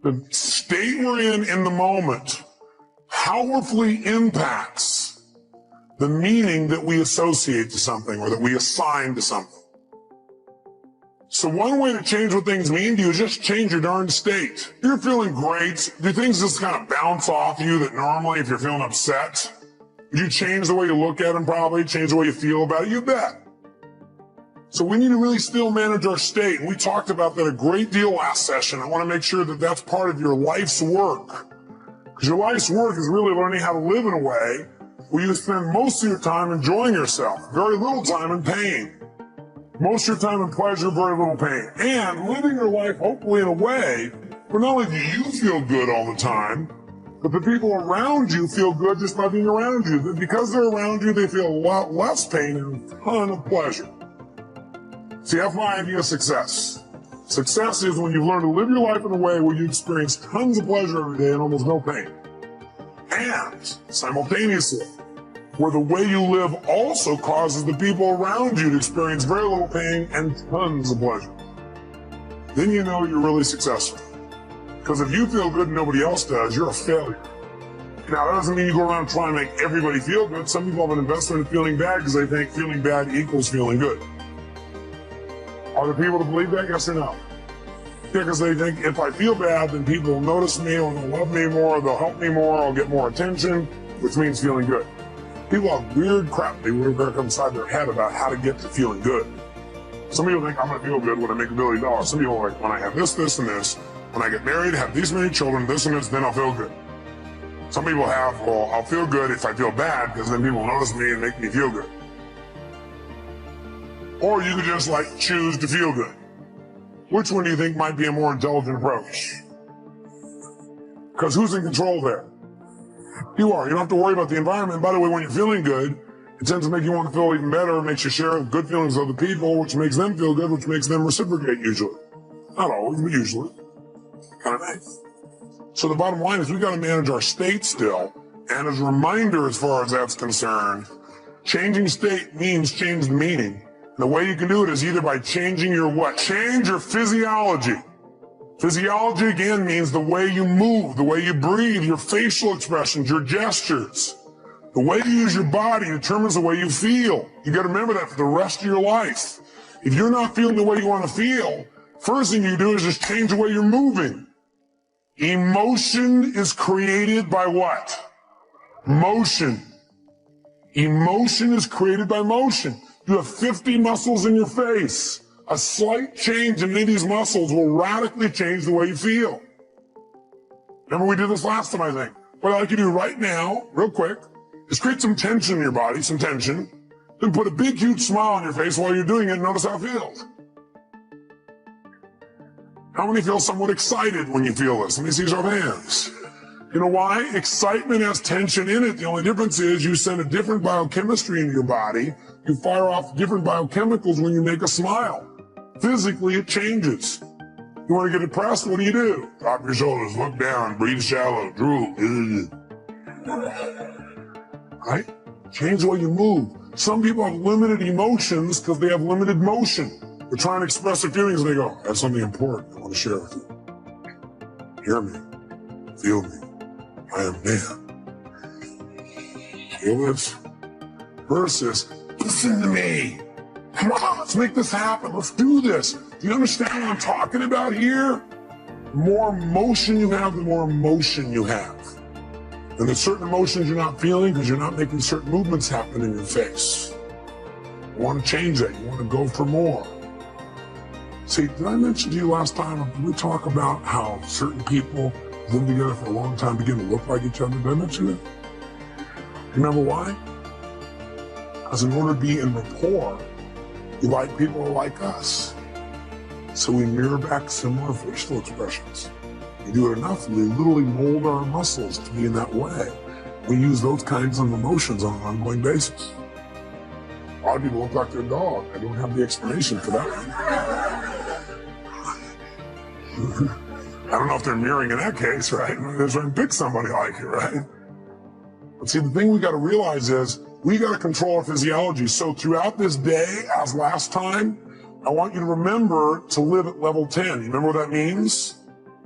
The state we're in the moment powerfully impacts the meaning that we associate to something or that we assign to something. So one way to change what things mean to you is just change your darn state. If you're feeling great, do things just kind of bounce off you that normally if you're feeling upset? Would you change the way you look at them probably, change the way you feel about it? You bet. So we need to really still manage our state. And we talked about that a great deal last session. I want to make sure that that's part of your life's work. Because your life's work is really learning how to live in a way where you spend most of your time enjoying yourself, very little time in pain. Most of your time in pleasure, very little pain. And living your life hopefully in a way where not only do you feel good all the time, but the people around you feel good just by being around you. Because they're around you, they feel a lot less pain and a ton of pleasure. See, that's my idea of success. Success is when you've learned to live your life in a way where you experience tons of pleasure every day and almost no pain. And simultaneously, where the way you live also causes the people around you to experience very little pain and tons of pleasure. Then you know you're really successful. Because if you feel good and nobody else does, you're a failure. Now, that doesn't mean you go around trying to make everybody feel good. Some people have an investment in feeling bad because they think feeling bad equals feeling good. Are there people that believe that? Yes or no? Yeah, because they think if I feel bad, then people will notice me or they'll love me more, they'll help me more, I'll get more attention, which means feeling good. People have weird crap they work inside their head about how to get to feeling good. Some people think I'm going to feel good when I make $1 billion. Some people are like, when I have this, this, and this, when I get married, have these many children, this and this, then I'll feel good. Some people have, well, I'll feel good if I feel bad because then people notice me and make me feel good. Or you could just like choose to feel good. Which one do you think might be a more intelligent approach? Because who's in control there? You are. You don't have to worry about the environment. By the way, when you're feeling good, it tends to make you want to feel even better. It makes you share good feelings with other people, which makes them feel good, which makes them reciprocate usually. Not always, but usually. Kind of nice. So the bottom line is we got to manage our state still. And as a reminder, as far as that's concerned, changing state means change the meaning. And the way you can do it is either by changing your what? Change your physiology. Physiology, again, means the way you move, the way you breathe, your facial expressions, your gestures. The way you use your body determines the way you feel. You got to remember that for the rest of your life. If you're not feeling the way you want to feel, first thing you do is just change the way you're moving. Emotion is created by what? Motion. Emotion is created by motion. You have 50 muscles in your face. A slight change in any of these muscles will radically change the way you feel. Remember we did this last time, I think. What I'd like you to do right now, real quick, is create some tension in your body, some tension, then put a big, huge smile on your face while you're doing it and notice how it feels. How many feel somewhat excited when you feel this? Let me see your hands. You know why? Excitement has tension in it. The only difference is you send a different biochemistry into your body. You fire off different biochemicals when you make a smile. Physically, it changes. You want to get depressed? What do? Drop your shoulders, look down, breathe shallow, drool. Right? Change the way you move. Some people have limited emotions because they have limited motion. They're trying to express their feelings and they go, that's something important I want to share with you. Hear me. Feel me. I am man. Feel this? Versus, listen to me. Come on, let's make this happen. Let's do this. Do you understand what I'm talking about here? The more motion you have, the more emotion you have. And there's certain emotions you're not feeling because you're not making certain movements happen in your face. You want to change that. You want to go for more. See, did I mention to you last time, did we talk about how certain people live together for a long time begin to look like each other? Did I mention that? Remember why? Because in order to be in rapport, we like people who are like us. So we mirror back similar facial expressions. We do it enough, we literally mold our muscles to be in that way. We use those kinds of emotions on an ongoing basis. A lot of people look like their dog. I don't have the explanation for that one. I don't know if they're mirroring in that case, right? They're trying to pick somebody like you, right? But see, the thing we got to realize is we got to control our physiology. So throughout this day, as last time, I want you to remember to live at level 10. You remember what that means?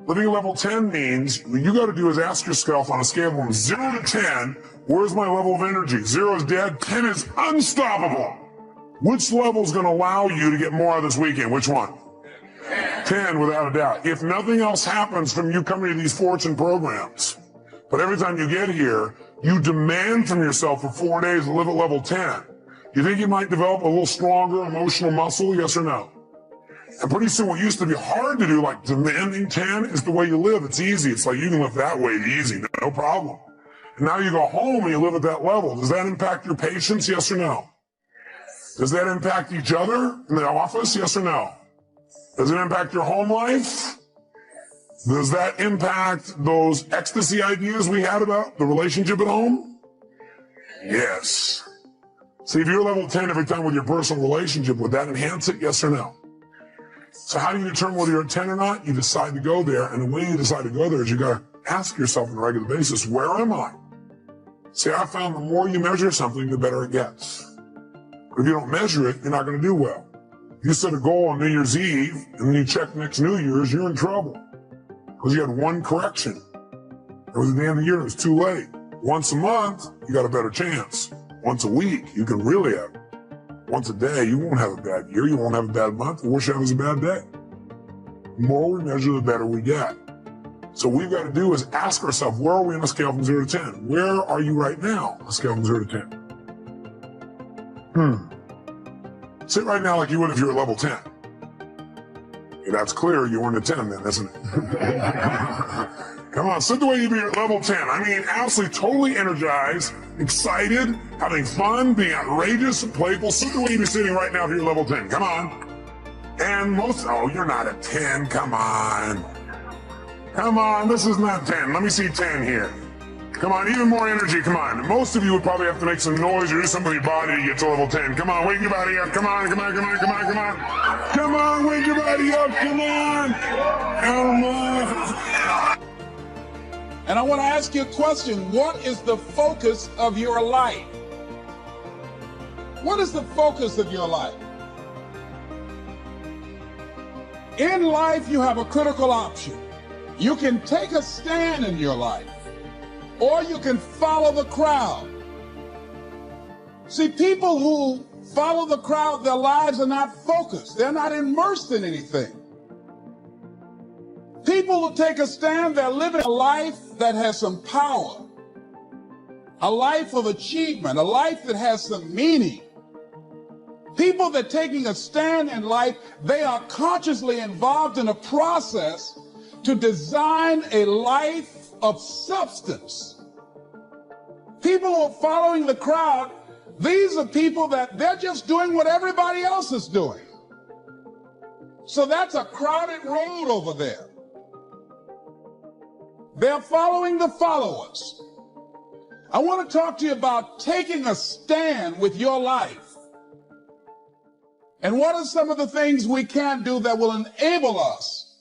Living at level 10 means what you got to do is ask yourself on a scale from 0 to 10, where's my level of energy? 0 is dead, 10 is unstoppable. Which level is going to allow you to get more out of this weekend? Which one? 10, without a doubt. If nothing else happens from you coming to these fortune programs, but every time you get here, you demand from yourself for 4 days to live at level 10, you think you might develop a little stronger emotional muscle, yes or no? And pretty soon what used to be hard to do, like demanding 10, is the way you live. It's easy. It's like you can live that way easy, no problem. And now you go home and you live at that level. Does that impact your patients, yes or no? Does that impact each other in the office, yes or no? Does it impact your home life? Does that impact those ecstasy ideas we had about the relationship at home? Yes. See, if you're level 10 every time with your personal relationship, would that enhance it, yes or no? So how do you determine whether you're a 10 or not? You decide to go there, and the way you decide to go there is you gotta ask yourself on a regular basis, where am I? See, I found the more you measure something, the better it gets. But if you don't measure it, you're not gonna do well. If you set a goal on New Year's Eve, and then you check next New Year's, you're in trouble. Because you had one correction. It was at the end of the year, it was too late. Once a month, you got a better chance. Once a week, you can really have it. Once a day, you won't have a bad year, you won't have a bad month, the worst you have is a bad day. The more we measure, the better we get. So what we've got to do is ask ourselves, where are we on a scale from 0 to 10? Where are you right now on a scale from 0 to 10? Sit right now like you would if you were at level 10. Okay, that's clear, you weren't a 10 then, isn't it? Come on, sit the way you'd be at level 10. I mean, absolutely, totally energized, excited, having fun, being outrageous, playful. Sit the way you'd be sitting right now if you're level 10. Come on. And oh, you're not a 10. Come on. Come on, this is not 10. Let me see 10 here. Come on, even more energy, come on. Most of you would probably have to make some noise or do something with your body to get to level 10. Come on, wake your body up. Come on, come on, come on, come on, come on. Come on, wake your body up. Come on. Come on. And I want to ask you a question. What is the focus of your life? What is the focus of your life? In life, you have a critical option. You can take a stand in your life, or you can follow the crowd. See, people who follow the crowd, their lives are not focused. They're not immersed in anything. People who take a stand, they're living a life that has some power, a life of achievement, a life that has some meaning. People that are taking a stand in life, they are consciously involved in a process to design a life of substance. People who are following the crowd, these are people that they're just doing what everybody else is doing. So that's a crowded road over there. They're following the followers. I want to talk to you about taking a stand with your life. And what are some of the things we can do that will enable us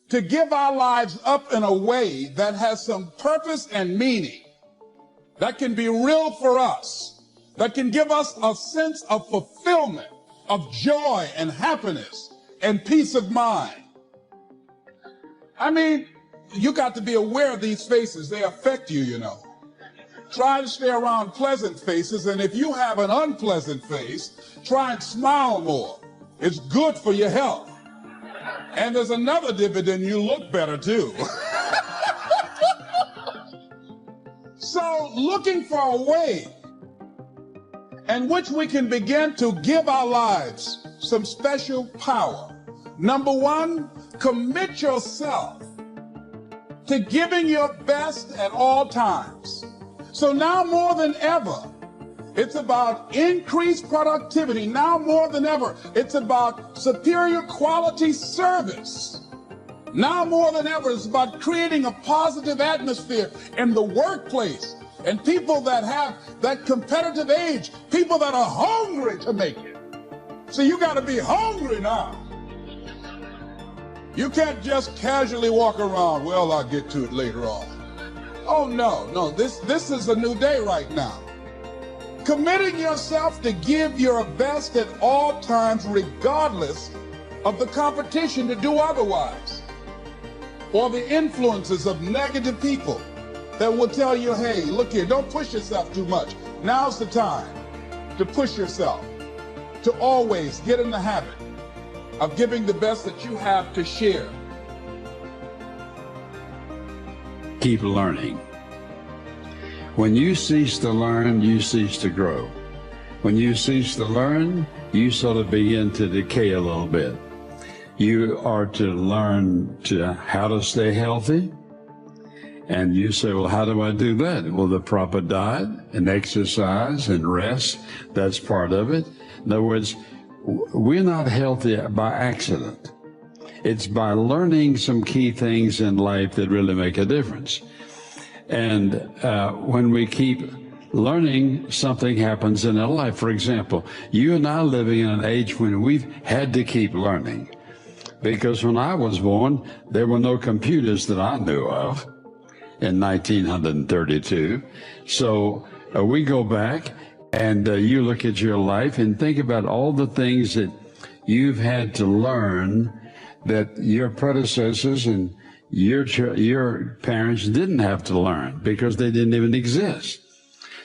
to give our lives up in a way that has some purpose and meaning, that can be real for us, that can give us a sense of fulfillment, of joy and happiness and peace of mind? I mean, you got to be aware of these faces. They affect you, you know. Try to stay around pleasant faces, and if you have an unpleasant face, try and smile more. It's good for your health. And there's another dividend, you look better too. So, looking for a way in which we can begin to give our lives some special power. Number one, commit yourself to giving your best at all times. So now more than ever, it's about increased productivity. Now more than ever, it's about superior quality service. Now more than ever, it's about creating a positive atmosphere in the workplace, and people that have that competitive age, people that are hungry to make it. So you got to be hungry now. You can't just casually walk around, well, I'll get to it later on. Oh, no, this is a new day right now. Committing yourself to give your best at all times, regardless of the competition to do otherwise. or the influences of negative people that will tell you, hey, look here, don't push yourself too much. Now's the time to push yourself, to always get in the habit of giving the best that you have to share. Keep learning. When you cease to learn, you cease to grow. When you cease to learn, you sort of begin to decay a little bit. You are to learn how to stay healthy. And you say, well, how do I do that? Well, the proper diet and exercise and rest, that's part of it. In other words, we're not healthy by accident. It's by learning some key things in life that really make a difference. And when we keep learning, something happens in our life. For example, you and I are living in an age when we've had to keep learning. Because when I was born, there were no computers that I knew of in 1932. So we go back and you look at your life and think about all the things that you've had to learn that your predecessors and your parents didn't have to learn because they didn't even exist.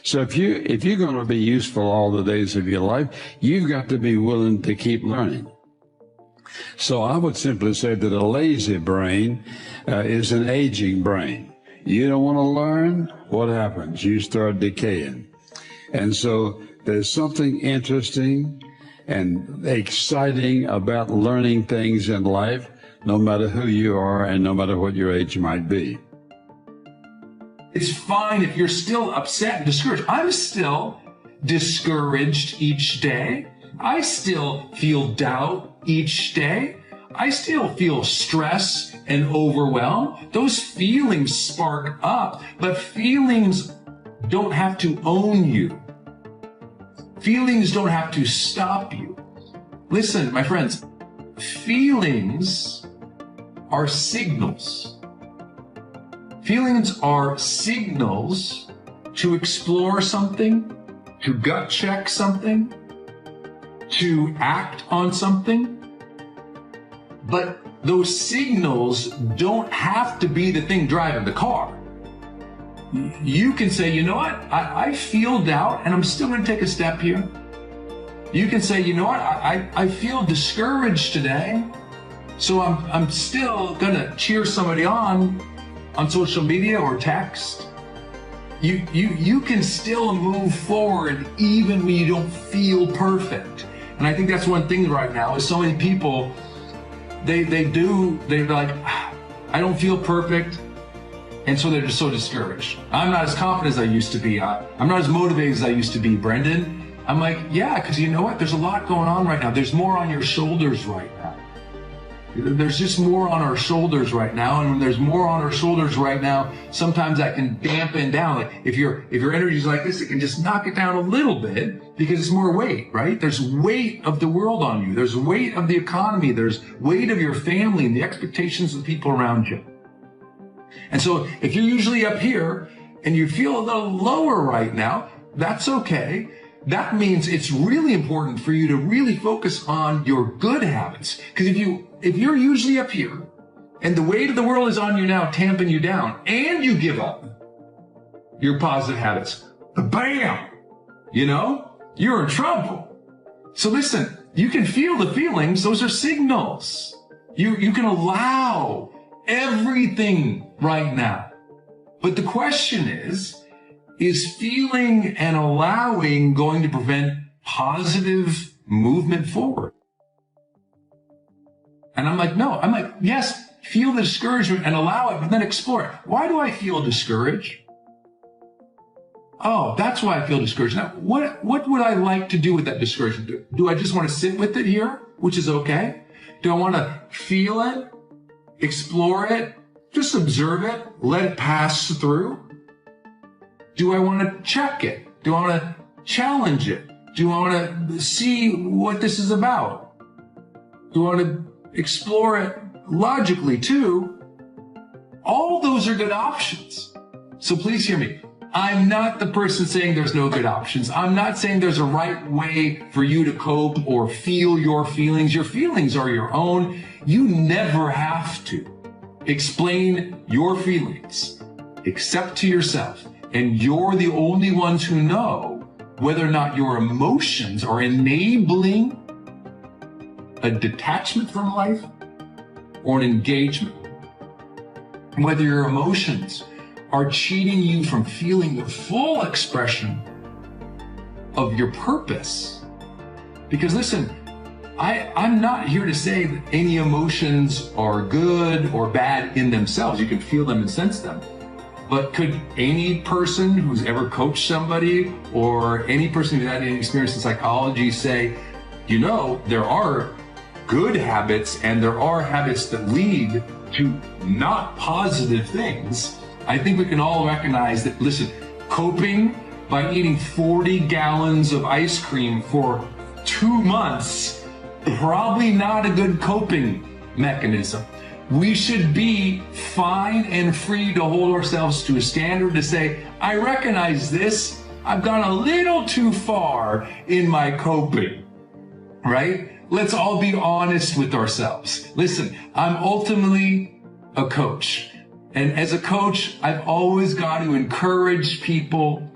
So if you're going to be useful all the days of your life, you've got to be willing to keep learning. So I would simply say that a lazy brain is an aging brain. You don't want to learn, what happens? You start decaying. And so there's something interesting and exciting about learning things in life, no matter who you are and no matter what your age might be. It's fine if you're still upset and discouraged. I'm still discouraged each day. I still feel doubt each day. I still feel stress and overwhelm. Those feelings spark up, but feelings don't have to own you. Feelings don't have to stop you. Listen, my friends, feelings are signals. Feelings are signals to explore something, to gut check something, to act on something. But those signals don't have to be the thing driving the car. You can say, you know what, I feel doubt and I'm still going to take a step here. You can say, you know what, I feel discouraged today, so I'm still going to cheer somebody on social media or text. You can still move forward even when you don't feel perfect. And I think that's one thing right now is so many people, they're like, I don't feel perfect. And so they're just so discouraged. I'm not as confident as I used to be. I'm not as motivated as I used to be, Brendan. I'm like, yeah, because you know what? There's a lot going on right now. There's more on your shoulders right now. There's just more on our shoulders right now. And when there's more on our shoulders right now, sometimes that can dampen down. Like if your energy is like this, it can just knock it down a little bit because it's more weight, right? There's weight of the world on you. There's weight of the economy. There's weight of your family and the expectations of the people around you. And so if you're usually up here and you feel a little lower right now, that's okay. That means it's really important for you to really focus on your good habits. Because if you're usually up here and the weight of the world is on you now, tamping you down, and you give up your positive habits, bam, you're in trouble. So listen, you can feel the feelings. Those are signals. You can allow everything right now. But the question is feeling and allowing going to prevent positive movement forward? And I'm like, no. I'm like, yes, feel the discouragement and allow it, but then explore it. Why do I feel discouraged? Oh, that's why I feel discouraged. Now, what would I like to do with that discouragement? Do I just want to sit with it here, which is okay? Do I want to feel it, explore it, just observe it, let it pass through? Do I want to check it? Do I want to challenge it? Do I want to see what this is about? Do I want to explore it logically too? All those are good options. So please hear me. I'm not the person saying there's no good options. I'm not saying there's a right way for you to cope or feel your feelings. Your feelings are your own. You never have to. explain your feelings except to yourself. And you're the only ones who know whether or not your emotions are enabling a detachment from life or an engagement. Whether your emotions are cheating you from feeling the full expression of your purpose. Because listen, I'm not here to say that any emotions are good or bad in themselves. You can feel them and sense them. But could any person who's ever coached somebody or any person who's had any experience in psychology say, you know, there are good habits and there are habits that lead to not positive things? I think we can all recognize that, listen, coping by eating 40 gallons of ice cream for 2 months, probably not a good coping mechanism. We should be fine and free to hold ourselves to a standard to say, I recognize this, I've gone a little too far in my coping, right? Let's all be honest with ourselves. Listen, I'm ultimately a coach. And as a coach, I've always got to encourage people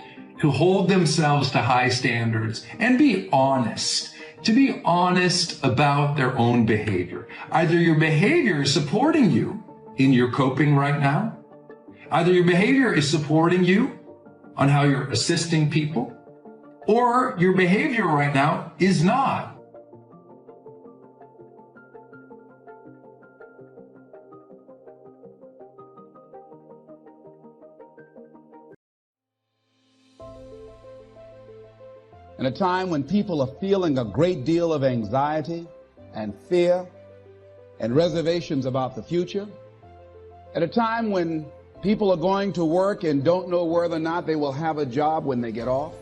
to hold themselves to high standards and be honest. To be honest about their own behavior. Either your behavior is supporting you in your coping right now. Either your behavior is supporting you on how you're assisting people, or your behavior right now is not. In a time when people are feeling a great deal of anxiety and fear and reservations about the future, at a time when people are going to work and don't know whether or not they will have a job when they get off,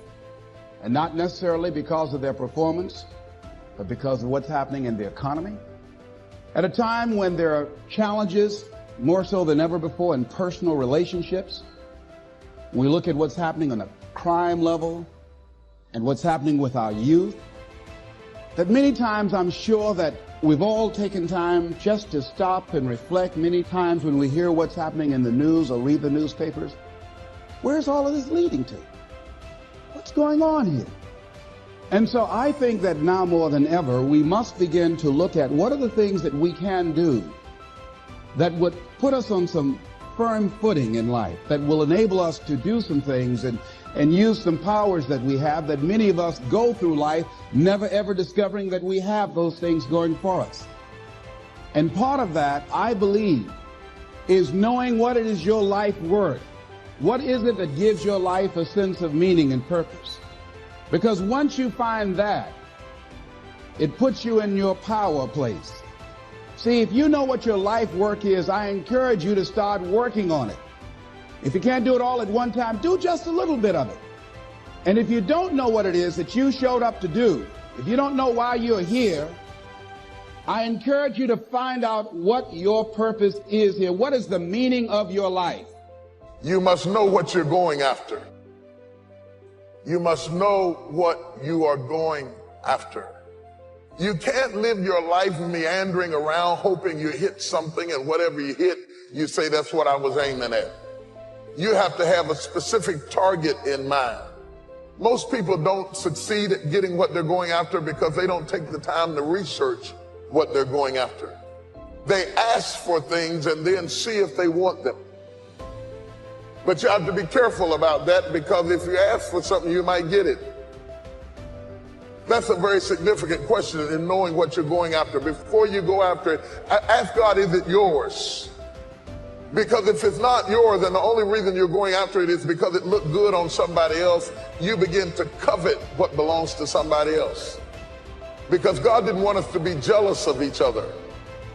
and not necessarily because of their performance, but because of what's happening in the economy, at a time when there are challenges more so than ever before in personal relationships, we look at what's happening on a crime level, and what's happening with our youth, that many times I'm sure that we've all taken time just to stop and reflect many times when we hear what's happening in the news or read the newspapers. Where's all of this leading to? What's going on here? And so I think that now more than ever, we must begin to look at what are the things that we can do that would put us on some firm footing in life, that will enable us to do some things and use some powers that we have, that many of us go through life never ever discovering that we have those things going for us. And part of that, I believe, is knowing what it is your life worth. What is it that gives your life a sense of meaning and purpose? Because once you find that, it puts you in your power place. See, if you know what your life work is, I encourage you to start working on it. If you can't do it all at one time, do just a little bit of it. And if you don't know what it is that you showed up to do, if you don't know why you're here, I encourage you to find out what your purpose is here. What is the meaning of your life? You must know what you're going after. You must know what you are going after. You can't live your life meandering around hoping you hit something, and whatever you hit, you say, that's what I was aiming at. You have to have a specific target in mind. Most people don't succeed at getting what they're going after because they don't take the time to research what they're going after. They ask for things and then see if they want them. But you have to be careful about that, because if you ask for something, you might get it. That's a very significant question in knowing what you're going after. Before you go after it, ask God, is it yours? Because if it's not yours, and the only reason you're going after it is because it looked good on somebody else, you begin to covet what belongs to somebody else. Because God didn't want us to be jealous of each other.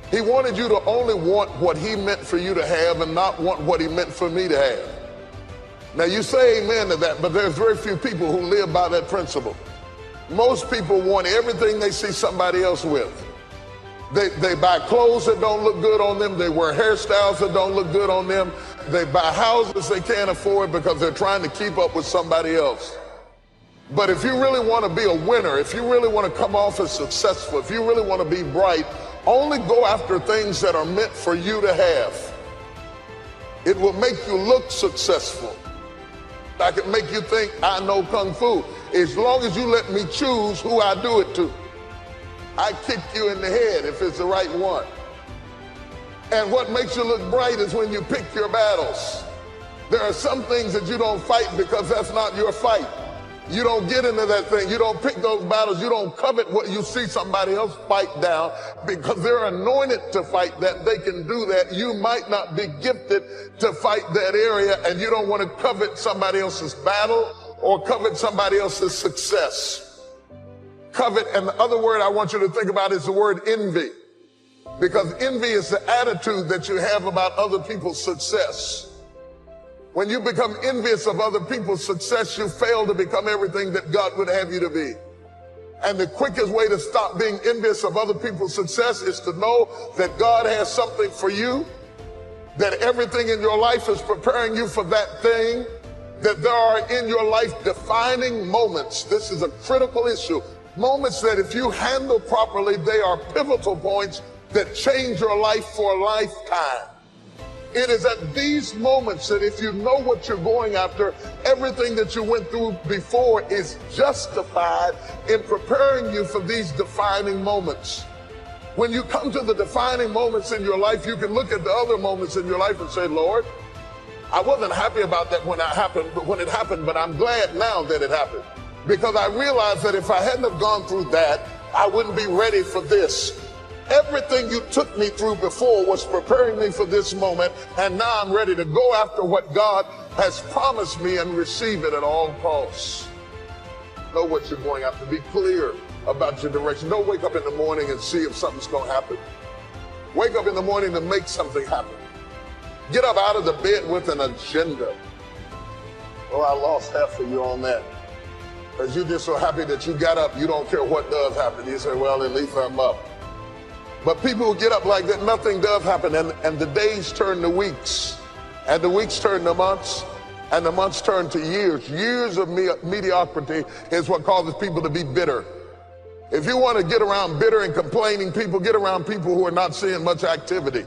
He wanted you to only want what he meant for you to have and not want what he meant for me to have. Now you say amen to that, but there's very few people who live by that principle. Most people want everything they see somebody else with. They buy clothes that don't look good on them. They wear hairstyles that don't look good on them. They buy houses they can't afford because they're trying to keep up with somebody else. But if you really want to be a winner, if you really want to come off as successful, if you really want to be bright, only go after things that are meant for you to have. It will make you look successful. I can make you think I know Kung Fu, as long as you let me choose who I do it to. I kick you in the head if it's the right one. And what makes you look bright is when you pick your battles. There are some things that you don't fight because that's not your fight. You don't get into that thing. You don't pick those battles. You don't covet what you see somebody else fight down because they're anointed to fight that. They can do that. You might not be gifted to fight that area, and you don't want to covet somebody else's battle or covet somebody else's success. Covet, and the other word I want you to think about is the word envy, because envy is the attitude that you have about other people's success. When you become envious of other people's success, you fail to become everything that God would have you to be. And the quickest way to stop being envious of other people's success is to know that God has something for you, that everything in your life is preparing you for that thing, that there are in your life defining moments. This is a critical issue. Moments that if you handle properly, they are pivotal points that change your life for a lifetime. It is at these moments that if you know what you're going after, everything that you went through before is justified in preparing you for these defining moments. When you come to the defining moments in your life, you can look at the other moments in your life and say, Lord, I wasn't happy about that when it happened, but I'm glad now that it happened. Because I realized that if I hadn't have gone through that, I wouldn't be ready for this. Everything you took me through before was preparing me for this moment, and now I'm ready to go after what God has promised me and receive it at all costs. Know what you're going after. Be clear about your direction. Don't wake up in the morning and see if something's going to happen. Wake up in the morning to make something happen. Get up out of the bed with an agenda. Oh, I lost half of you on that. Because you're just so happy that you got up, you don't care what does happen. You say, well, at least I'm up. But people who get up like that, nothing does happen, and the days turn to weeks, and the weeks turn to months, and the months turn to years. Years of mediocrity is what causes people to be bitter. If you want to get around bitter and complaining people, get around people who are not seeing much activity.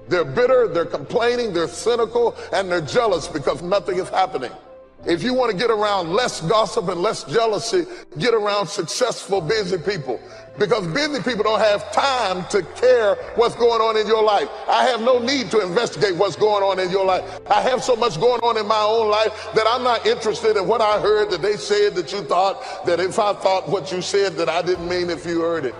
They're bitter, they're complaining, they're cynical, and they're jealous because nothing is happening. If you want to get around less gossip and less jealousy, get around successful, busy people. Because busy people don't have time to care what's going on in your life. I have no need to investigate what's going on in your life. I have so much going on in my own life that I'm not interested in what I heard that they said that you thought, that if I thought what you said that I didn't mean if you heard it.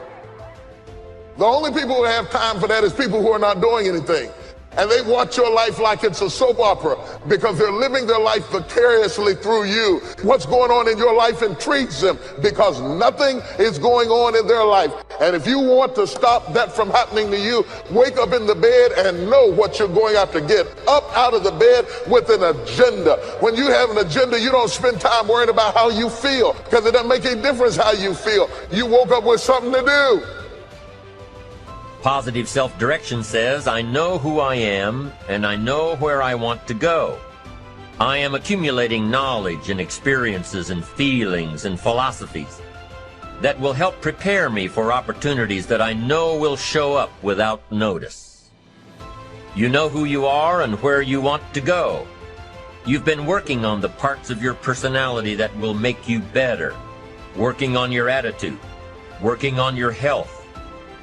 The only people who have time for that is people who are not doing anything. And they watch your life like it's a soap opera because they're living their life vicariously through you. What's going on in your life intrigues them because nothing is going on in their life. And if you want to stop that from happening to you, wake up in the bed and know what you're going after. Get up out of the bed with an agenda. When you have an agenda, you don't spend time worrying about how you feel because it doesn't make any difference how you feel. You woke up with something to do. Positive self-direction says, I know who I am and I know where I want to go. I am accumulating knowledge and experiences and feelings and philosophies that will help prepare me for opportunities that I know will show up without notice. You know who you are and where you want to go. You've been working on the parts of your personality that will make you better, working on your attitude, working on your health,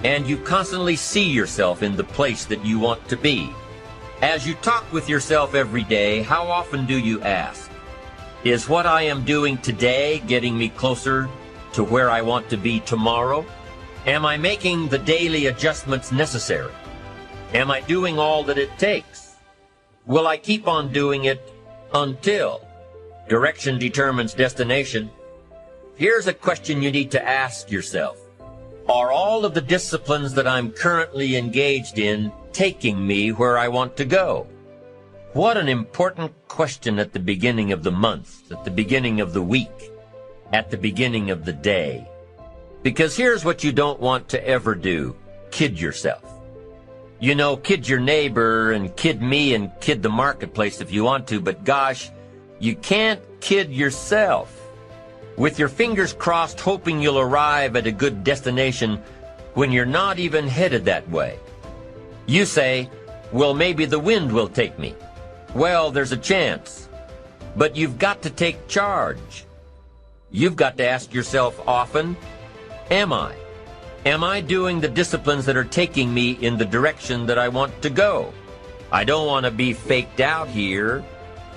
and you constantly see yourself in the place that you want to be. As you talk with yourself every day, how often do you ask, is what I am doing today getting me closer to where I want to be tomorrow? Am I making the daily adjustments necessary? Am I doing all that it takes? Will I keep on doing it until? Direction determines destination. Here's a question you need to ask yourself. Are all of the disciplines that I'm currently engaged in taking me where I want to go? What an important question at the beginning of the month, at the beginning of the week, at the beginning of the day. Because here's what you don't want to ever do. Kid yourself. You know, kid your neighbor and kid me and kid the marketplace if you want to, but gosh, you can't kid yourself. With your fingers crossed hoping you'll arrive at a good destination when you're not even headed that way. You say, well, maybe the wind will take me. Well, there's a chance. But you've got to take charge. You've got to ask yourself often, am I? Am I doing the disciplines that are taking me in the direction that I want to go? I don't want to be faked out here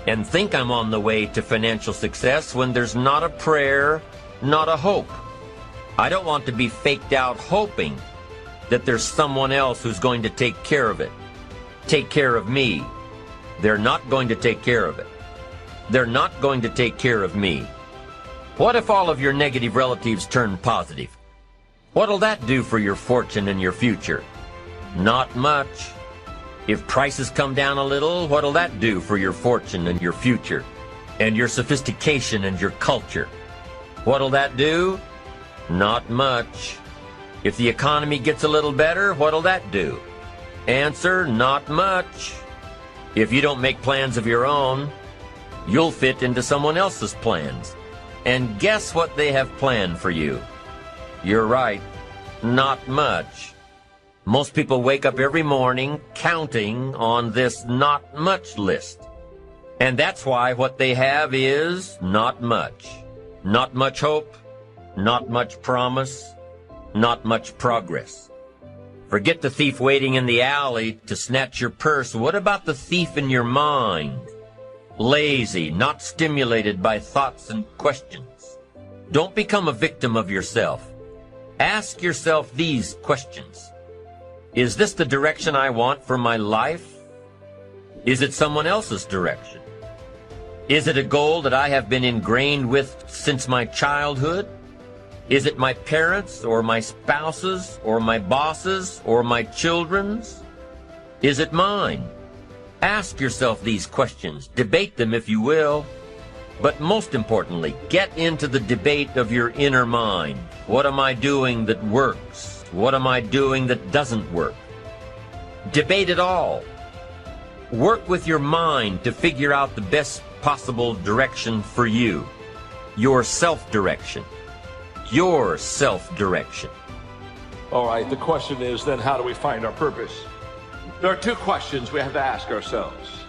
and think I'm on the way to financial success when there's not a prayer, not a hope. I don't want to be faked out hoping that there's someone else who's going to take care of it, take care of me. They're not going to take care of it. They're not going to take care of me. What if all of your negative relatives turn positive? What'll that do for your fortune and your future? Not much. If prices come down a little, what'll that do for your fortune and your future, and your sophistication and your culture? What'll that do? Not much. If the economy gets a little better, what'll that do? Answer, not much. If you don't make plans of your own, you'll fit into someone else's plans. And guess what they have planned for you? You're right, not much. Most people wake up every morning counting on this not much list. And that's why what they have is not much. Not much hope, not much promise, not much progress. Forget the thief waiting in the alley to snatch your purse. What about the thief in your mind? Lazy, not stimulated by thoughts and questions. Don't become a victim of yourself. Ask yourself these questions. Is this the direction I want for my life? Is it someone else's direction? Is it a goal that I have been ingrained with since my childhood? Is it my parents' or my spouse's or my boss's or my children's? Is it mine? Ask yourself these questions. Debate them if you will. But most importantly, get into the debate of your inner mind. What am I doing that works? What am I doing that doesn't work? Debate it all. Work with your mind to figure out the best possible direction for you. Your self-direction. Your self-direction. All right, the question is then, how do we find our purpose? There are two questions we have to ask ourselves.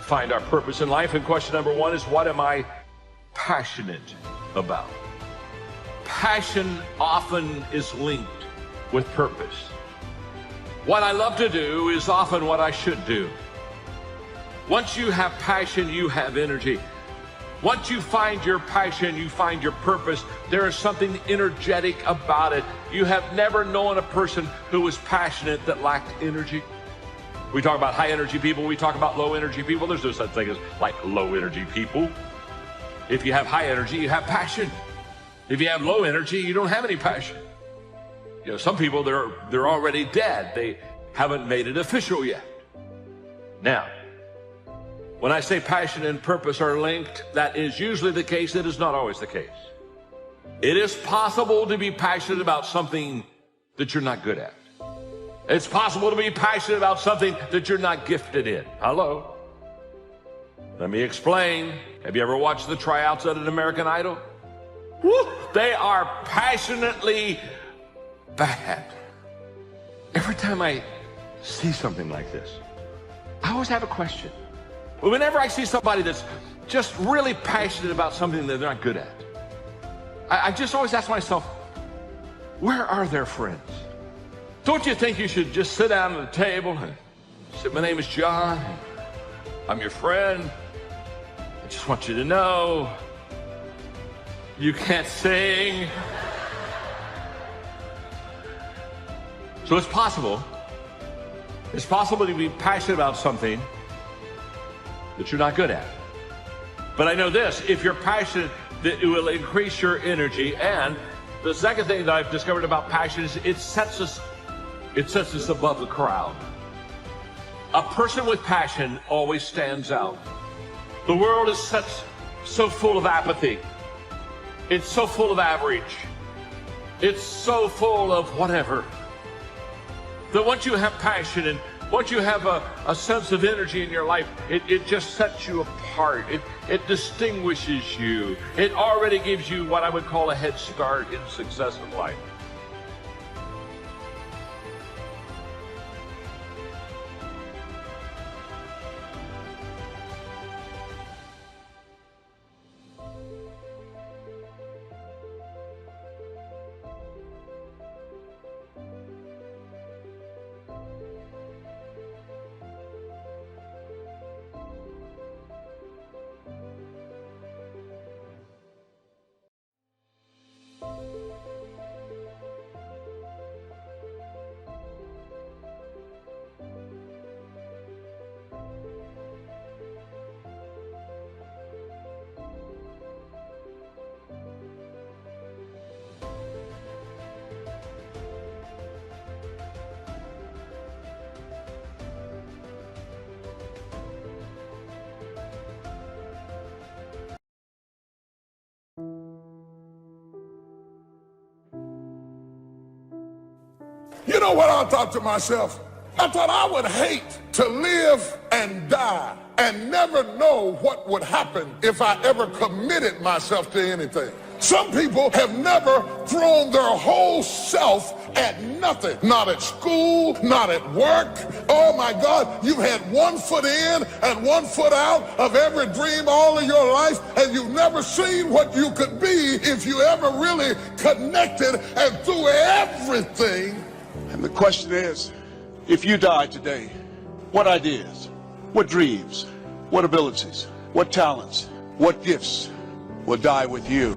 Find our purpose in life, and question number one is, what am I passionate about? Passion often is linked with purpose. What I love to do is often what I should do. Once you have passion, you have energy. Once you find your passion, you find your purpose, there is something energetic about it. You have never known a person who was passionate that lacked energy. We talk about high energy people, we talk about low energy people. There's no such thing as like low energy people. If you have high energy, you have passion. If you have low energy, you don't have any passion. You know, some people, they're already dead. They haven't made it official yet. Now, when I say passion and purpose are linked, that is usually the case. It is not always the case. It is possible to be passionate about something that you're not good at. It's possible to be passionate about something that you're not gifted in. Hello? Let me explain. Have you ever watched the tryouts at an American Idol? Woo, they are passionately bad. Every time I see something like this, I always have a question. Whenever I see somebody that's just really passionate about something that they're not good at, I just always ask myself, where are their friends? Don't you think you should just sit down at the table and say, my name is John, I'm your friend, I just want you to know, you can't sing. So it's possible to be passionate about something that you're not good at. But I know this, if you're passionate, that it will increase your energy. And the second thing that I've discovered about passion is it sets us above the crowd. A person with passion always stands out. The world is so full of apathy. It's so full of average. It's so full of whatever. That once you have passion and once you have a sense of energy in your life, it just sets you apart. It distinguishes you. It already gives you what I would call a head start in success in life. You know what I thought to myself? I thought I would hate to live and die and never know what would happen if I ever committed myself to anything. Some people have never thrown their whole self at nothing. Not at school, not at work. Oh my God, you've had 1 foot in and 1 foot out of every dream all of your life, and you've never seen what you could be if you ever really connected and threw everything. And the question is, if you died today, what ideas, what dreams, what abilities, what talents, what gifts will die with you?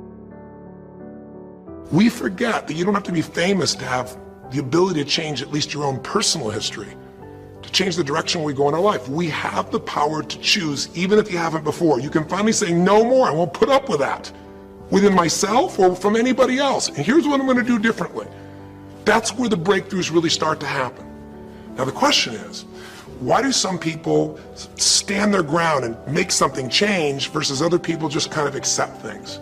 We forget that you don't have to be famous to have the ability to change at least your own personal history, to change the direction we go in our life. We have the power to choose, even if you haven't before. You can finally say, no more, I won't put up with that, within myself or from anybody else. And here's what I'm going to do differently. That's where the breakthroughs really start to happen. Now the question is, why do some people stand their ground and make something change versus other people just kind of accept things?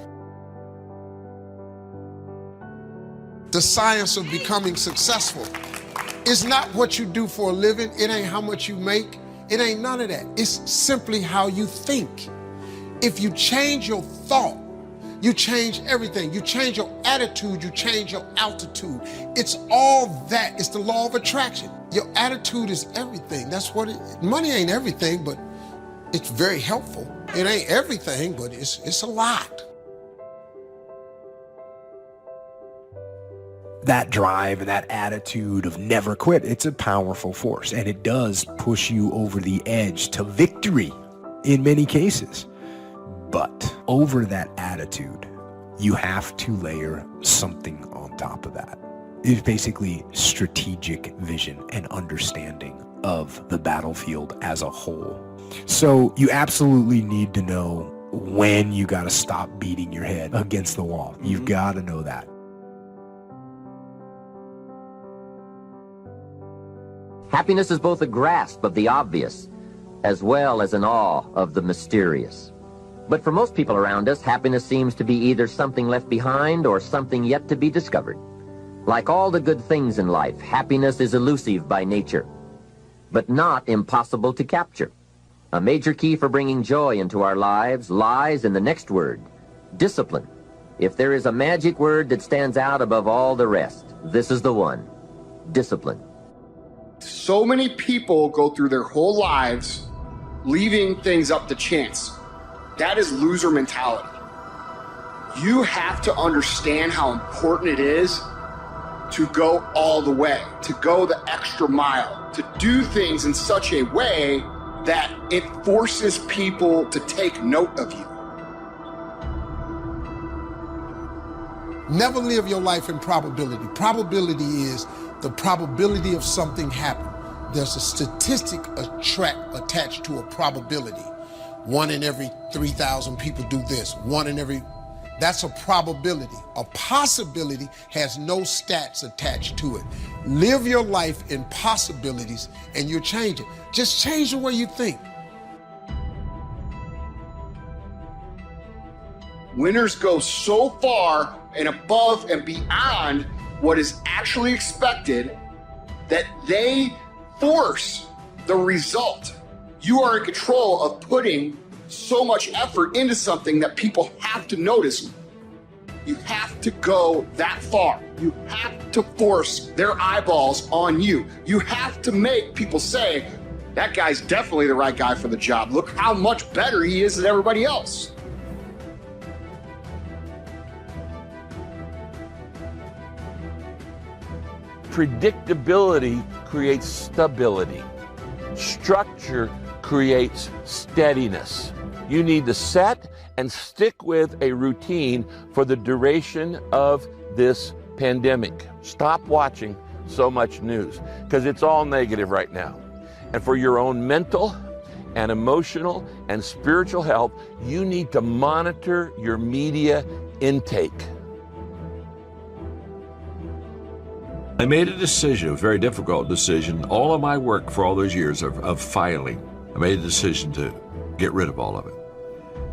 The science of becoming successful is not what you do for a living. It ain't how much you make. It ain't none of that. It's simply how you think. If you change your thought, you change everything. You change your attitude, you change your altitude. It's all that. It's the law of attraction. Your attitude is everything. That's what money ain't everything, but it's very helpful. It ain't everything, but it's a lot. That drive and that attitude of never quit, it's a powerful force, and it does push you over the edge to victory in many cases. But over that attitude, you have to layer something on top of that. It's basically strategic vision and understanding of the battlefield as a whole. So you absolutely need to know when you got to stop beating your head against the wall. You've got to know that. Happiness is both a grasp of the obvious, as well as an awe of the mysterious. But for most people around us, happiness seems to be either something left behind or something yet to be discovered. Like all the good things in life, happiness is elusive by nature, but not impossible to capture. A major key for bringing joy into our lives lies in the next word, discipline. If there is a magic word that stands out above all the rest, this is the one, discipline. So many people go through their whole lives leaving things up to chance. That is loser mentality. You have to understand how important it is to go all the way, to go the extra mile, to do things in such a way that it forces people to take note of you. Never live your life in probability. Probability is the probability of something happening. There's a statistic attached to a probability. 1 in every 3,000 people do this. That's a probability. A possibility has no stats attached to it. Live your life in possibilities and you'll change it. Just change the way you think. Winners go so far and above and beyond what is actually expected that they force the result. You are in control of putting so much effort into something that people have to notice. You have to go that far. You have to force their eyeballs on you. You have to make people say, that guy's definitely the right guy for the job. Look how much better he is than everybody else. Predictability creates stability. Structure creates steadiness. You need to set and stick with a routine for the duration of this pandemic. Stop watching so much news because it's all negative right now. And for your own mental and emotional and spiritual health, you need to monitor your media intake. I made a decision, a very difficult decision. All of my work for all those years of filing, I made a decision to get rid of all of it.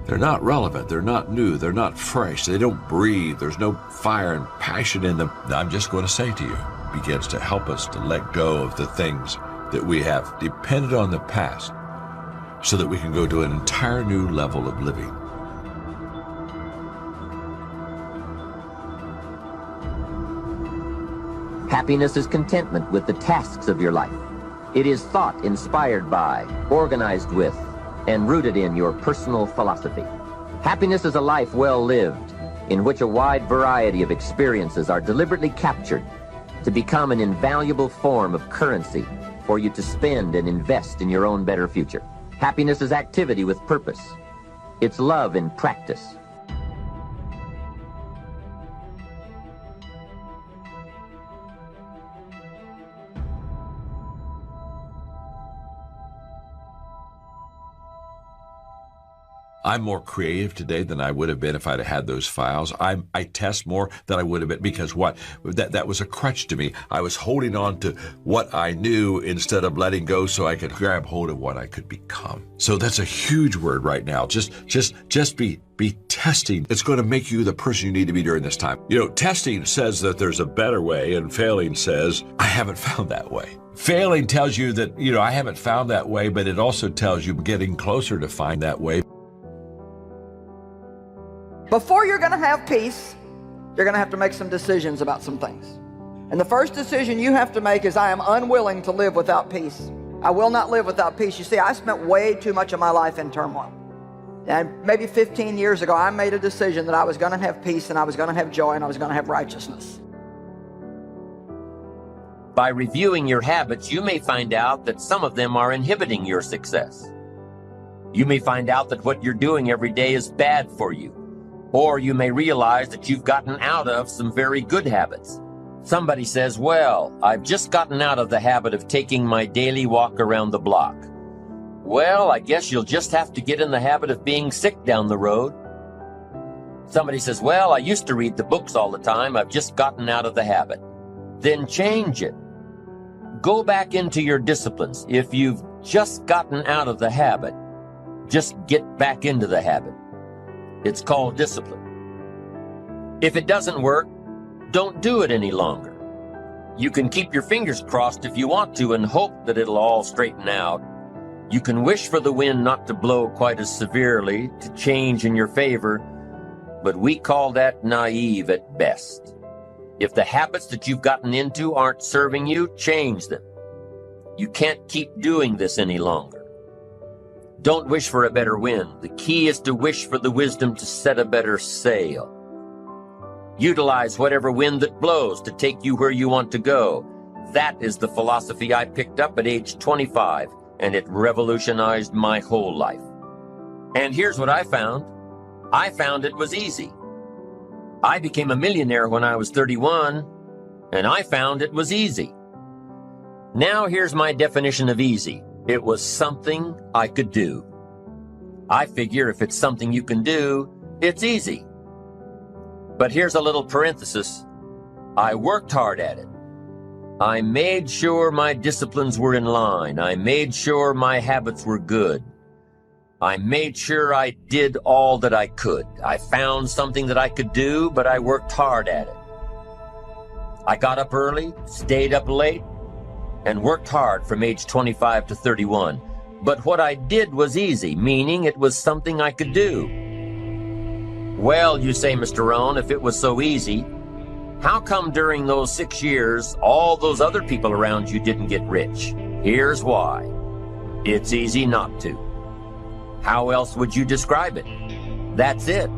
They're not relevant, they're not new, they're not fresh, they don't breathe, there's no fire and passion in them. I'm just going to say to you, begins to help us to let go of the things that we have depended on the past so that we can go to an entire new level of living. Happiness is contentment with the tasks of your life. It is thought inspired by, organized with, and rooted in your personal philosophy. Happiness is a life well lived, in which a wide variety of experiences are deliberately captured to become an invaluable form of currency for you to spend and invest in your own better future. Happiness is activity with purpose. It's love in practice. I'm more creative today than I would have been if I'd have had those files. I test more than I would have been because what? That was a crutch to me. I was holding on to what I knew instead of letting go so I could grab hold of what I could become. So that's a huge word right now. Just be testing. It's going to make you the person you need to be during this time. You know, testing says that there's a better way, and failing says, I haven't found that way. Failing tells you that, I haven't found that way, but it also tells you getting closer to find that way. Before you're going to have peace, you're going to have to make some decisions about some things. And the first decision you have to make is, I am unwilling to live without peace. I will not live without peace. You see, I spent way too much of my life in turmoil. And maybe 15 years ago, I made a decision that I was going to have peace, and I was going to have joy, and I was going to have righteousness. By reviewing your habits, you may find out that some of them are inhibiting your success. You may find out that what you're doing every day is bad for you. Or you may realize that you've gotten out of some very good habits. Somebody says, well, I've just gotten out of the habit of taking my daily walk around the block. Well, I guess you'll just have to get in the habit of being sick down the road. Somebody says, well, I used to read the books all the time. I've just gotten out of the habit. Then change it. Go back into your disciplines. If you've just gotten out of the habit, just get back into the habit. It's called discipline. If it doesn't work, don't do it any longer. You can keep your fingers crossed if you want to and hope that it'll all straighten out. You can wish for the wind not to blow quite as severely, to change in your favor, but we call that naive at best. If the habits that you've gotten into aren't serving you, change them. You can't keep doing this any longer. Don't wish for a better wind. The key is to wish for the wisdom to set a better sail. Utilize whatever wind that blows to take you where you want to go. That is the philosophy I picked up at age 25, and it revolutionized my whole life. And here's what I found. I found it was easy. I became a millionaire when I was 31, and I found it was easy. Now here's my definition of easy. It was something I could do. I figure if it's something you can do, it's easy. But here's a little parenthesis. I worked hard at it. I made sure my disciplines were in line. I made sure my habits were good. I made sure I did all that I could. I found something that I could do, but I worked hard at it. I got up early, stayed up late, and worked hard from age 25 to 31. But what I did was easy, meaning it was something I could do. Well, you say, Mr. Rohn, if it was so easy, how come during those 6 years, all those other people around you didn't get rich? Here's why. It's easy not to. How else would you describe it? That's it.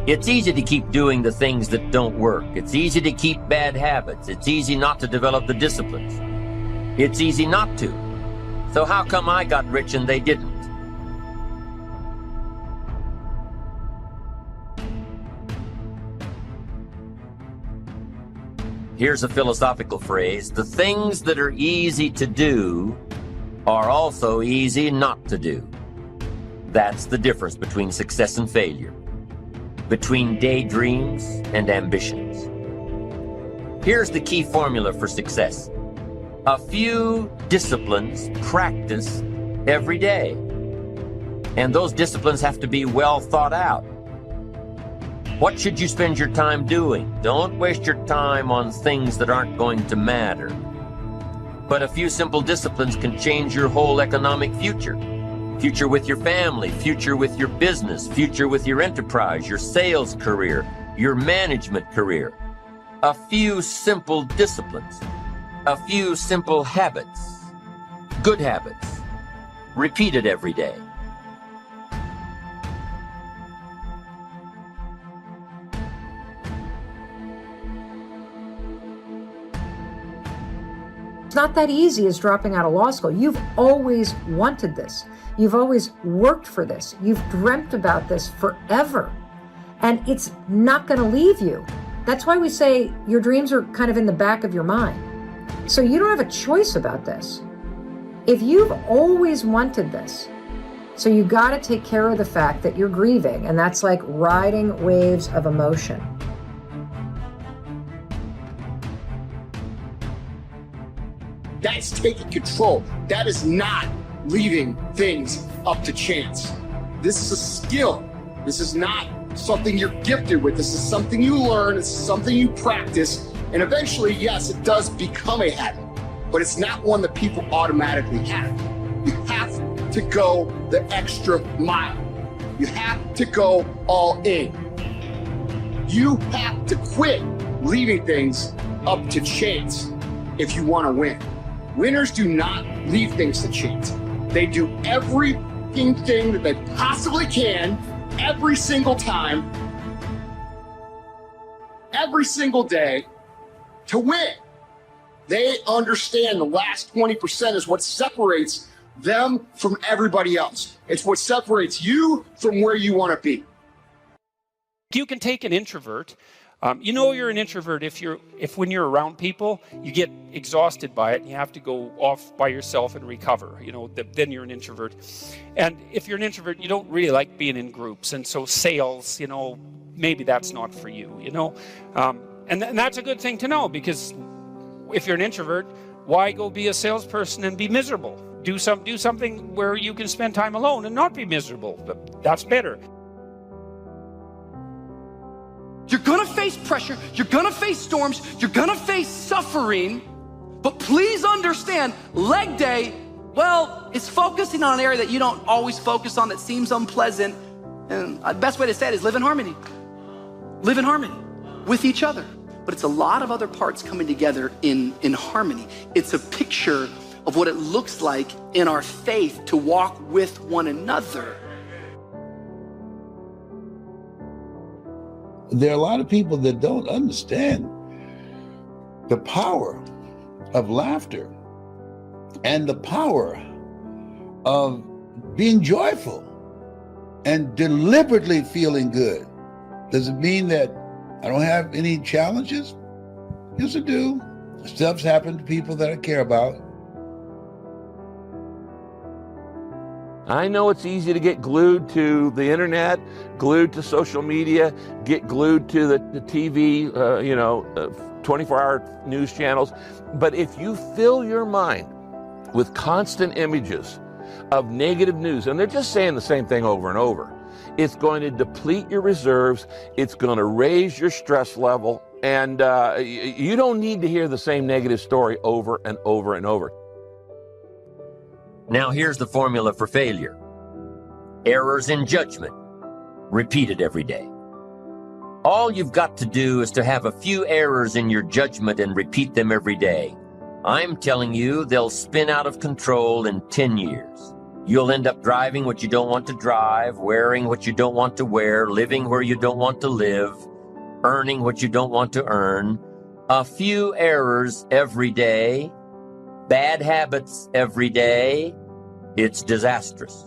It's easy to keep doing the things that don't work. It's easy to keep bad habits. It's easy not to develop the disciplines. It's easy not to. So how come I got rich and they didn't? Here's a philosophical phrase. The things that are easy to do are also easy not to do. That's the difference between success and failure, between daydreams and ambitions. Here's the key formula for success. A few disciplines practiced every day. And those disciplines have to be well thought out. What should you spend your time doing? Don't waste your time on things that aren't going to matter. But a few simple disciplines can change your whole economic future. Future with your family, future with your business, future with your enterprise, your sales career, your management career. A few simple disciplines, a few simple habits, good habits, repeated every day. It's not that easy as dropping out of law school. You've always wanted this. You've always worked for this. You've dreamt about this forever. And it's not going to leave you. That's why we say your dreams are kind of in the back of your mind. So you don't have a choice about this. If you've always wanted this, so you got to take care of the fact that you're grieving, and that's like riding waves of emotion. That's taking control. That is not leaving things up to chance. This is a skill. This is not something you're gifted with. This is something you learn. This is something you practice. And eventually, yes, it does become a habit, but it's not one that people automatically have. You have to go the extra mile. You have to go all in. You have to quit leaving things up to chance if you want to win. Winners do not leave things to chance. They do everything that they possibly can every single time, every single day to win. They understand the last 20% is what separates them from everybody else. It's what separates you from where you want to be. You can take an introvert. You know you're an introvert if when you're around people, you get exhausted by it and you have to go off by yourself and recover. You know, then you're an introvert. And if you're an introvert, you don't really like being in groups. And so sales, you know, maybe that's not for you, you know. And that's a good thing to know, because if you're an introvert, why go be a salesperson and be miserable? Do something where you can spend time alone and not be miserable. That's better. You're gonna face pressure, you're gonna face storms, you're gonna face suffering, but please understand, leg day, well, it's focusing on an area that you don't always focus on that seems unpleasant, and the best way to say it is live in harmony. Live in harmony with each other. But it's a lot of other parts coming together in harmony. It's a picture of what it looks like in our faith to walk with one another. There are a lot of people that don't understand the power of laughter and the power of being joyful and deliberately feeling good. Does it mean that I don't have any challenges? Yes, I do. Stuff's happened to people that I care about. I know it's easy to get glued to the internet, glued to social media, get glued to the TV, 24-hour news channels. But if you fill your mind with constant images of negative news, and they're just saying the same thing over and over, it's going to deplete your reserves, it's going to raise your stress level, and you don't need to hear the same negative story over and over and over. Now here's the formula for failure. Errors in judgment, repeated every day. All you've got to do is to have a few errors in your judgment and repeat them every day. I'm telling you, they'll spin out of control in 10 years. You'll end up driving what you don't want to drive, wearing what you don't want to wear, living where you don't want to live, earning what you don't want to earn. A few errors every day, bad habits every day, it's disastrous.